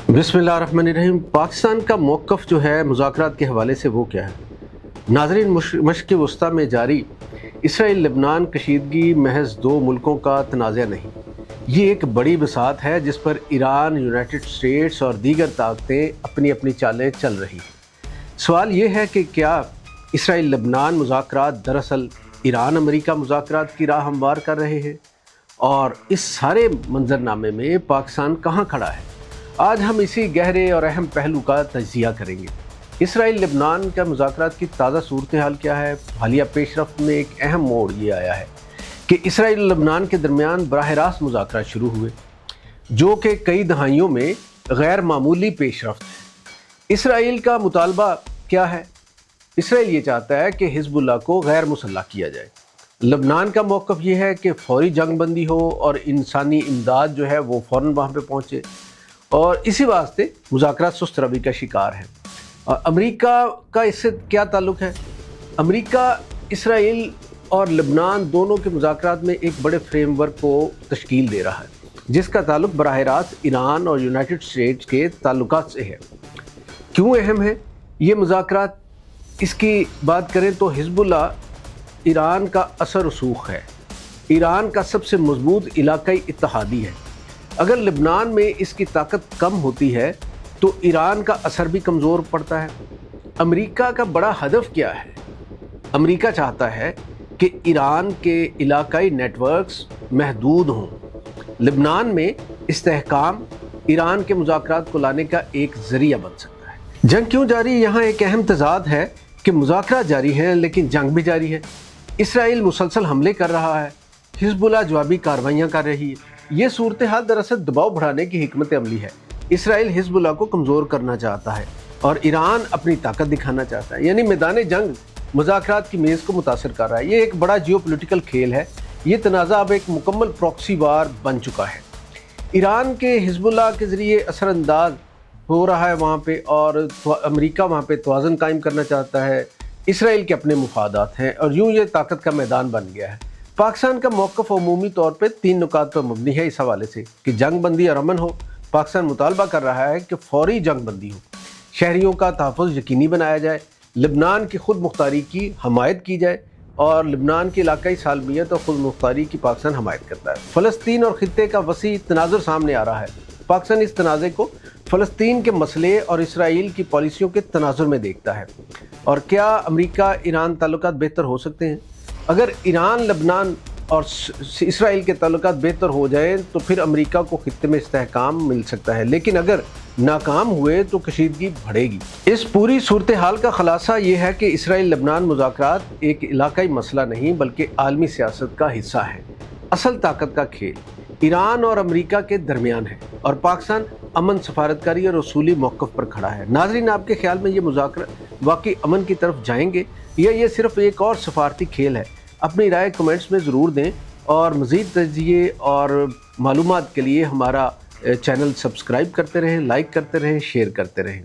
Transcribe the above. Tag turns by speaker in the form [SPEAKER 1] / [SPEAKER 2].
[SPEAKER 1] बिस्मिल्लाहिर्रहमानिर्रहीम। पाकिस्तान का मौक़िफ़ जो है मुज़ाकरात के हवाले से वो क्या है? नाज़रीन, मशरिक़ वस्ता में जारी इसराइल लबनान कशीदगी महज दो मुल्कों का तनाज़ा नहीं, ये एक बड़ी बसात है जिस पर ईरान, यूनाइटेड स्टेट्स और दीगर ताकतें अपनी अपनी चालें चल रही हैं। सवाल ये है कि क्या इसराइल लबनान मुज़ाकरात दरअसल ईरान अमेरिका मुज़ाकरात की राह हमवार कर रहे हैं, और इस सारे मंजरनामे में पाकिस्तान कहाँ खड़ा है? आज हम इसी गहरे और अहम पहलू का तज्ज़िया करेंगे। इसराइल लबनान का मुज़ाकरात की ताज़ा सूरत हाल क्या है? हालिया पेशरफ्त में एक अहम मोड़ ये आया है कि इसराइल लबनान के दरमियान बराह रास्त मुज़ाकरात शुरू हुए, जो कि कई दहाइयों में गैर मामूली पेशरफ्त है। इसराइल का मुतालबा क्या है? इसराइल ये चाहता है कि हिज़्बुल्लाह को गैर मुसल्लह किया जाए। लबनान का मौक़िफ़ ये है कि फ़ौरी जंग बंदी हो और इंसानी इमदाद जो है वो फ़ौरन वहाँ पे पहुँचे, और इसी वास्ते मुज़ाकरात सुस्त रवि का शिकार है। और अमेरिका का इससे क्या ताल्लुक़ है? अमेरिका इसराइल और लबनान दोनों के मुज़ाकरात में एक बड़े फ्रेमवर्क को तश्कील दे रहा है, जिसका ताल्लुक़ बराह रास्त ईरान और यूनाइटेड स्टेट्स के ताल्लुकात से है। क्यों अहम है ये मुज़ाकरात? इसकी बात करें तो हिज़्बुल्लाह ईरान का असर रसूख है, ईरान का सबसे मजबूत इलाकाई इत्तेहादी है। अगर लबनान में इसकी ताकत कम होती है तो ईरान का असर भी कमज़ोर पड़ता है। अमेरिका का बड़ा हदफ क्या है? अमेरिका चाहता है कि ईरान के इलाकाई नेटवर्क्स महदूद हों। लबनान में इस्तेहकाम ईरान के मुज़ाकरात को लाने का एक ज़रिया बन सकता है। जंग क्यों जारी? यहाँ एक अहम तज़ाद है कि मुज़ाकरात जारी हैं लेकिन जंग भी जारी है। इसराइल मुसलसल हमले कर रहा है, हिज़्बुल्लाह जवाबी कार्रवाइयाँ कर रही है। ये सूरत हाल दरअसल दबाव बढ़ाने की हिकमत अमली है। इसराइल हिज़्बुल्लाह को कमज़ोर करना चाहता है और ईरान अपनी ताकत दिखाना चाहता है, यानी मैदान जंग मुज़ाकरात की मेज़ को मुतासर कर रहा है। ये एक बड़ा जियोपॉलिटिकल खेल है। ये तनाज़ा अब एक मुकम्मल प्रॉक्सी वार बन चुका है। ईरान के हिज़्बुल्लाह के ज़रिए असरअंदाज हो रहा है वहाँ पे, और अमेरिका वहाँ पे तवाज़ुन कायम करना चाहता है। इसराइल के अपने मुफादात हैं और यूँ ये ताकत का मैदान बन गया है। पाकिस्तान का मौक़िफ़ अमूमी तौर पे 3 नुकात पर मबनी है इस हवाले से कि जंग बंदी और अमन हो। पाकिस्तान मुतालबा कर रहा है कि फ़ौरी जंग बंदी हो, शहरियों का तहफ़्फ़ुज़ यकीनी बनाया जाए, लबनान की खुद मुख्तारी की हमायत की जाए, और लबनान की इलाकाई सालमियत और खुद मुख्तारी की पाकिस्तान हमायत करता है। फ़लस्तीन और ख़ित्ते का वसी तनाज़ुर सामने आ रहा है। पाकिस्तान इस तनाज़े को फ़लस्तीन के मसले और इसराइल की पॉलिसियों के तनाज़ुर में देखता है। और क्या अमेरिका ईरान ताल्लुकात बेहतर हो सकते हैं? अगर ईरान, लबनान और इसराइल के ताल्लुकात बेहतर हो जाएं तो फिर अमेरिका को खित्ते में इस्तेहकाम मिल सकता है, लेकिन अगर नाकाम हुए तो कशीदगी बढ़ेगी। इस पूरी सूरत हाल का खुलासा ये है कि इसराइल लबनान मुज़ाकरात एक इलाकाई मसला नहीं बल्कि आलमी सियासत का हिस्सा है। असल ताकत का खेल ईरान और अमेरिका के दरमियान है, और पाकिस्तान अमन, सफारतकारी और उसूली मौक़िफ़ पर खड़ा है। नाज़रीन, आपके ख्याल में ये मुज़ाकरात वाकई अमन की तरफ जाएंगे या ये सिर्फ एक और सफारती खेल है? अपनी राय कमेंट्स में ज़रूर दें, और मज़ीद तज्ज़िये और मालूमात के लिए हमारा चैनल सब्सक्राइब करते रहें, लाइक करते रहें, शेयर करते रहें।